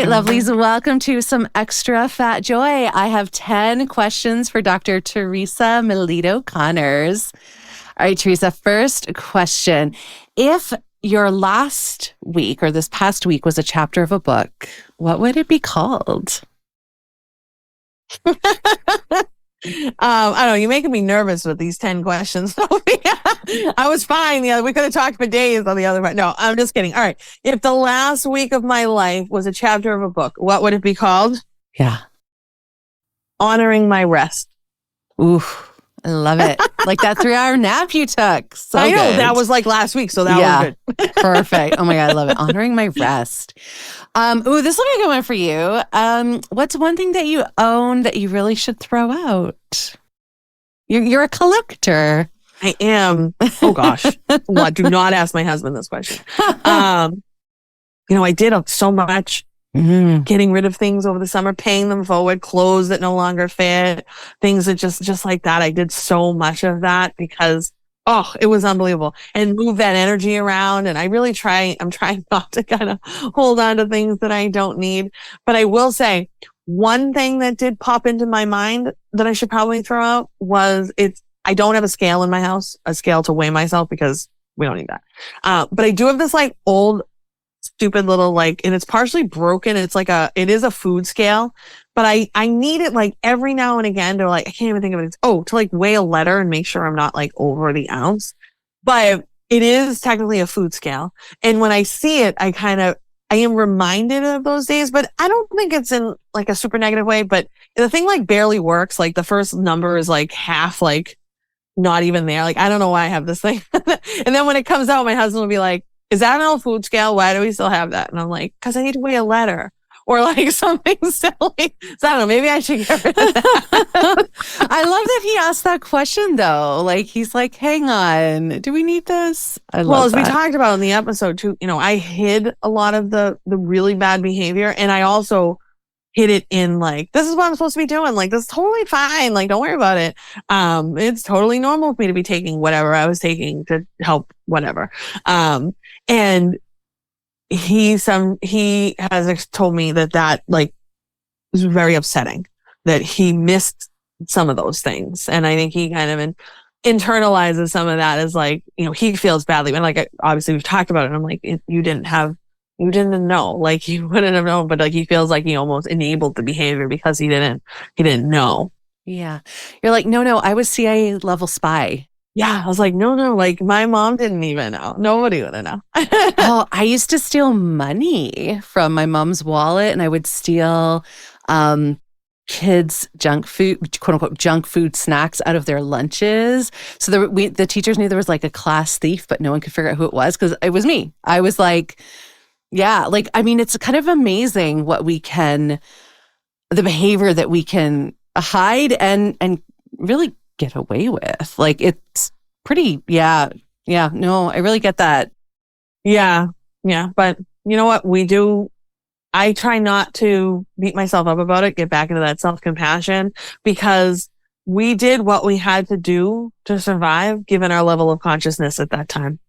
right, lovelies, welcome to some extra fat joy. I have 10 questions for Dr. Theresa Melito-Conners. All right, Theresa, first question. If your last week or this past week was a chapter of a book, what would it be called? I don't know. You're making me nervous with these 10 questions. I was fine. We could have talked for days on the other one. No, I'm just kidding. All right. If the last week of my life was a chapter of a book, what would it be called? Yeah. Honoring my rest. Ooh, I love it. Like that 3-hour nap you took. So I know. good. That was like last week. So that was good. Perfect. Oh my God, I love it. Honoring my rest. This will be a good one for you. What's one thing that you own that you really should throw out? You're a collector. I am. Oh gosh. What? Do not ask my husband this question. I did so much getting rid of things over the summer, paying them forward, clothes that no longer fit, things that just like that. I did so much of that because it was unbelievable, and move that energy around. And I'm trying not to kind of hold on to things that I don't need. But I will say one thing that did pop into my mind that I should probably throw out was I don't have a scale in my house, a scale to weigh myself because we don't need that. But I do have this like old, stupid little and it's partially broken. It is a food scale, but I need it like every now and again to I can't even think of it. To like weigh a letter and make sure I'm not like over the ounce. But it is technically a food scale. And when I see it, I am reminded of those days, but I don't think it's in like a super negative way. But the thing like barely works. Like the first number is like half, like not even there. Like, I don't know why I have this thing. And then when it comes out, my husband will be like, is that an old food scale? Why do we still have that? And I'm like, because I need to weigh a letter or like something silly. So I don't know. Maybe I should get rid of that. I love that he asked that question though. Like, he's like, hang on, do we need this? Well, as we talked about in the episode too, I hid a lot of the really bad behavior. And I also hid it in like, this is what I'm supposed to be doing. Like, this is totally fine. Like, don't worry about it. It's totally normal for me to be taking whatever I was taking to help whatever. And he has told me that like was very upsetting that he missed some of those things. And I think he kind of internalizes some of that as like, he feels badly. And like, obviously we've talked about it. And I'm like, you didn't know, like you wouldn't have known, but like he feels like he almost enabled the behavior because he didn't know. Yeah. You're like, no, I was CIA level spy. Yeah. I was like, no, like my mom didn't even know. Nobody would have known. I used to steal money from my mom's wallet, and I would steal kids' junk food, quote unquote, junk food snacks out of their lunches. So the teachers knew there was like a class thief, but no one could figure out who it was because it was me. I was like, yeah, like, I mean, it's kind of amazing the behavior that we can hide and really get away with. Like, it's pretty, no, I really get that. Yeah. But you know what we do? I try not to beat myself up about it, get back into that self-compassion, because we did what we had to do to survive given our level of consciousness at that time.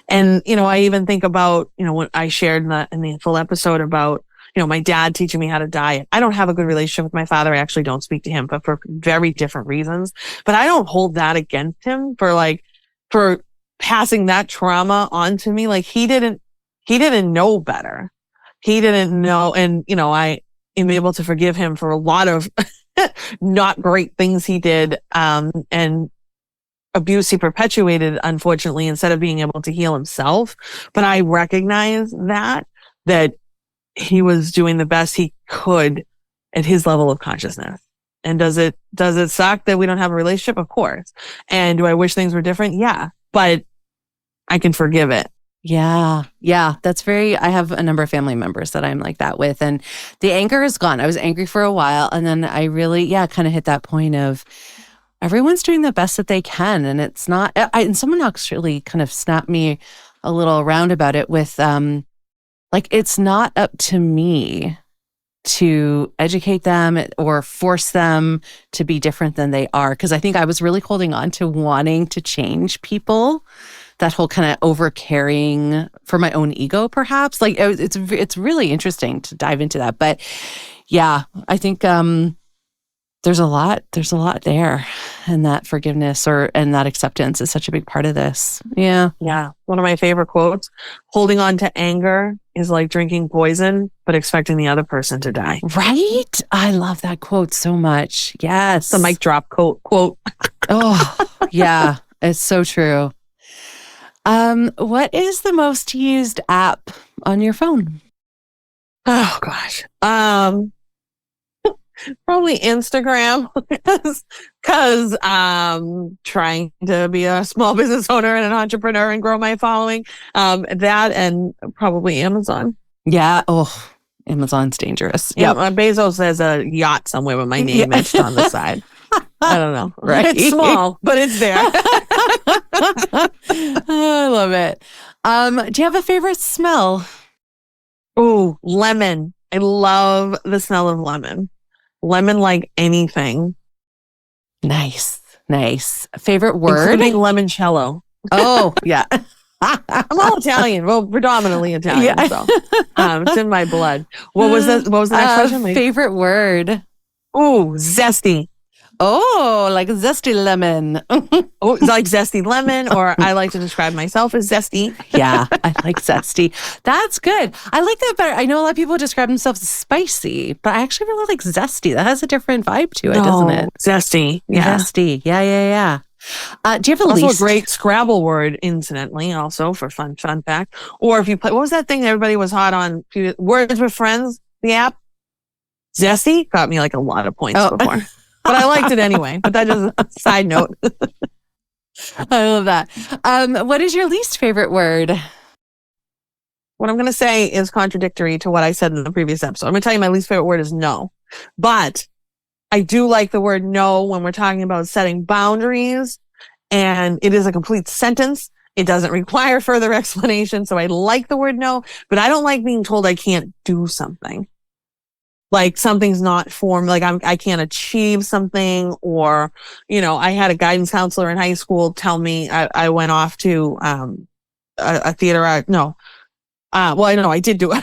And, I even think about, what I shared in the full episode about, my dad teaching me how to diet. I don't have a good relationship with my father. I actually don't speak to him, but for very different reasons. But I don't hold that against him for passing that trauma on to me. Like he didn't know better. He didn't know. And, I am able to forgive him for a lot of not great things he did, and abuse he perpetuated, unfortunately, instead of being able to heal himself. But I recognize that he was doing the best he could at his level of consciousness. And does it suck that we don't have a relationship? Of course. And do I wish things were different? Yeah, but I can forgive it. Yeah. I have a number of family members that I'm like that with, and the anger is gone. I was angry for a while, and then I really, kind of hit that point of everyone's doing the best that they can. And it's not, and someone actually kind of snapped me a little around about it with, like, it's not up to me to educate them or force them to be different than they are. Because I think I was really holding on to wanting to change people that whole kind of over caring for my own ego, perhaps. Like it's really interesting to dive into that. But yeah, I think there's a lot there, and that forgiveness and that acceptance is such a big part of this. Yeah. Yeah. One of my favorite quotes, holding on to anger is like drinking poison, but expecting the other person to die. Right? I love that quote so much. Yes. The mic drop quote. Oh, yeah. It's so true. What is the most used app on your phone? Oh gosh. Probably Instagram because trying to be a small business owner and an entrepreneur and grow my following. That and probably Amazon. Yeah. Oh, Amazon's dangerous. Yeah. Bezos has a yacht somewhere with my name etched on the side. I don't know. Right. It's small, but it's there. I love it. Do you have a favorite smell? Oh, lemon. I love the smell of lemon. Lemon like anything. Nice. Favorite word? Including limoncello. Oh, yeah. I'm all Italian. Well, predominantly Italian. Yeah. So it's in my blood. What was the next question? Favorite word? Oh, zesty. Oh, like zesty lemon. Oh, like zesty lemon, or I like to describe myself as zesty. Yeah, I like zesty. That's good. I like that better. I know a lot of people describe themselves as spicy, but I actually really like zesty. That has a different vibe to it, doesn't it? Zesty. Yeah. Zesty. Yeah. Do you have also a great Scrabble word, incidentally, also for fun fact. Or if you play, what was that thing everybody was hot on? Words with Friends, the app? Zesty got me like a lot of points before. But I liked it anyway. But that is a side note. I love that. What is your least favorite word? What I'm going to say is contradictory to what I said in the previous episode. I'm going to tell you my least favorite word is no. But I do like the word no when we're talking about setting boundaries. And it is a complete sentence. It doesn't require further explanation. So I like the word no. But I don't like being told I can't do something. Like something's not formed, like I can't achieve something, or, I had a guidance counselor in high school tell me I went off to, a theater art. No. I did do a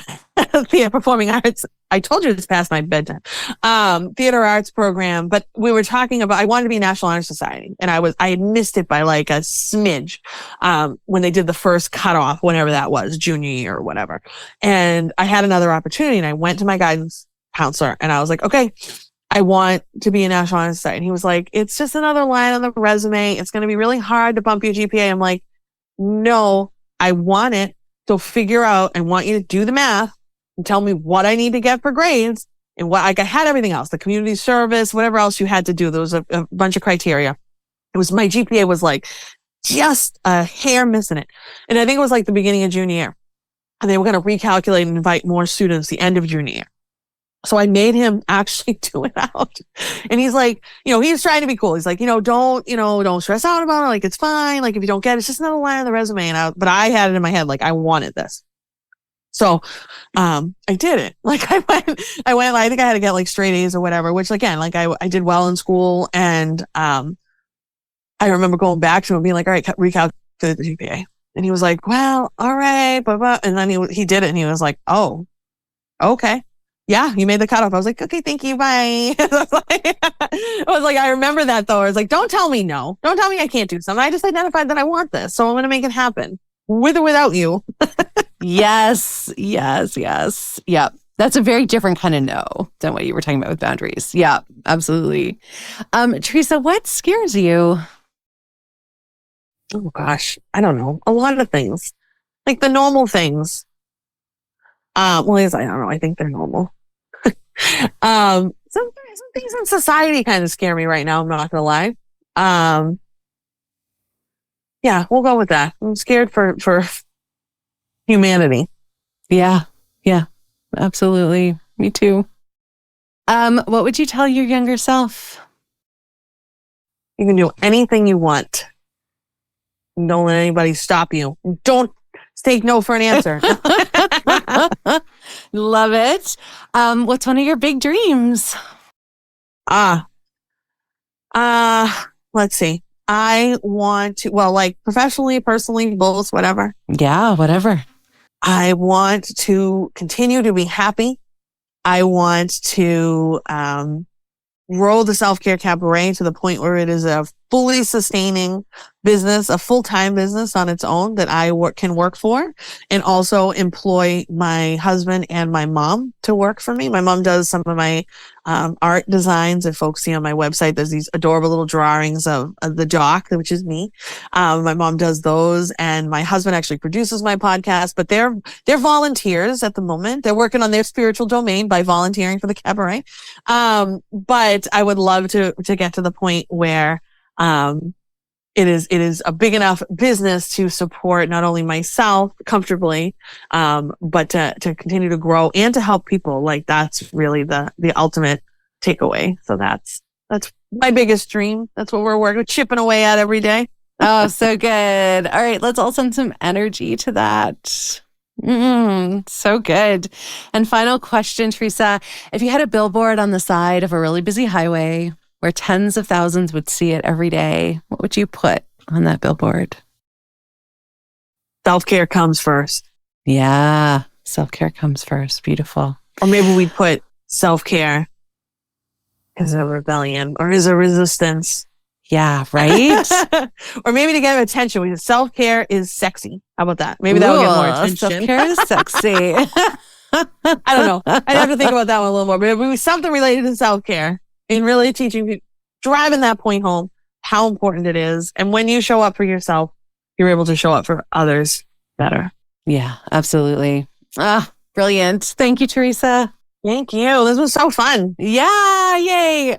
theater performing arts. I told you this past my bedtime, theater arts program, but we were talking about, I wanted to be National Honor Society, and I had missed it by like a smidge, when they did the first cutoff, whenever that was, junior year or whatever. And I had another opportunity, and I went to my guidance counselor and I was like, okay, I want to be a National Honor Society. And he was like, it's just another line on the resume. It's going to be really hard to bump your GPA. I'm like, no, I want it. So figure out, I want you to do the math and tell me what I need to get for grades and what I had everything else, the community service, whatever else you had to do. There was a bunch of criteria. My GPA was like just a hair missing it. And I think it was like the beginning of junior year, and they were going to recalculate and invite more students the end of junior year. So I made him actually do it out. And he's like, he's trying to be cool. He's like, don't stress out about it. Like, it's fine. Like, if you don't get it, it's just another line on the resume. But I had it in my head, like, I wanted this. So, I did it. Like, I think I had to get like straight A's or whatever, which again, like I did well in school. And, I remember going back to him and being like, all right, recalculate the GPA. And he was like, well, all right. And then he did it and he was like, oh, okay. Yeah, you made the cutoff. I was like, okay, thank you, bye. I was like, I remember that though. I was like, don't tell me no. Don't tell me I can't do something. I just identified that I want this, so I'm going to make it happen, with or without you. Yes. Yeah, that's a very different kind of no than what you were talking about with boundaries. Yeah, absolutely. Theresa, what scares you? Oh gosh, I don't know. A lot of things, like the normal things. I don't know. I think they're normal. Some things in society kind of scare me right now. I'm not gonna lie. Yeah, we'll go with that. I'm scared for humanity. Yeah, absolutely. Me too. What would you tell your younger self? You can do anything you want. Don't let anybody stop you. Don't take no for an answer. Love it. What's one of your big dreams? Let's see. I want to, well, like professionally, personally, both, whatever. Yeah, whatever. I want to continue to be happy. I want to grow the self-care cabaret to the point where it is a fully sustaining business, a full-time business on its own that I can work for, and also employ my husband and my mom to work for me. My mom does some of my art designs that folks see on my website. There's these adorable little drawings of the jock, which is me. My mom does those, and my husband actually produces my podcast, but they're volunteers at the moment. They're working on their spiritual domain by volunteering for the cabaret. But I would love to get to the point where it is a big enough business to support not only myself comfortably, but to continue to grow and to help people. Like that's really the ultimate takeaway. So that's my biggest dream. That's what we're working, chipping away at every day. Oh, so good. All right, let's all send some energy to that. So good. And final question, Theresa. If you had a billboard on the side of a really busy highway where tens of thousands would see it every day, what would you put on that billboard? Self-care comes first. Yeah, self-care comes first. Beautiful. Or maybe we'd put self-care is a rebellion or is a resistance. Yeah, right? Or maybe to get attention, because self-care is sexy. How about that? Maybe that would get more attention. Self-care is sexy. I don't know. I'd have to think about that one a little more. But it would be something related to self-care and really teaching people, driving that point home, how important it is. And when you show up for yourself, you're able to show up for others better. Yeah, absolutely. Brilliant. Thank you, Theresa. Thank you. This was so fun. Yeah, yay.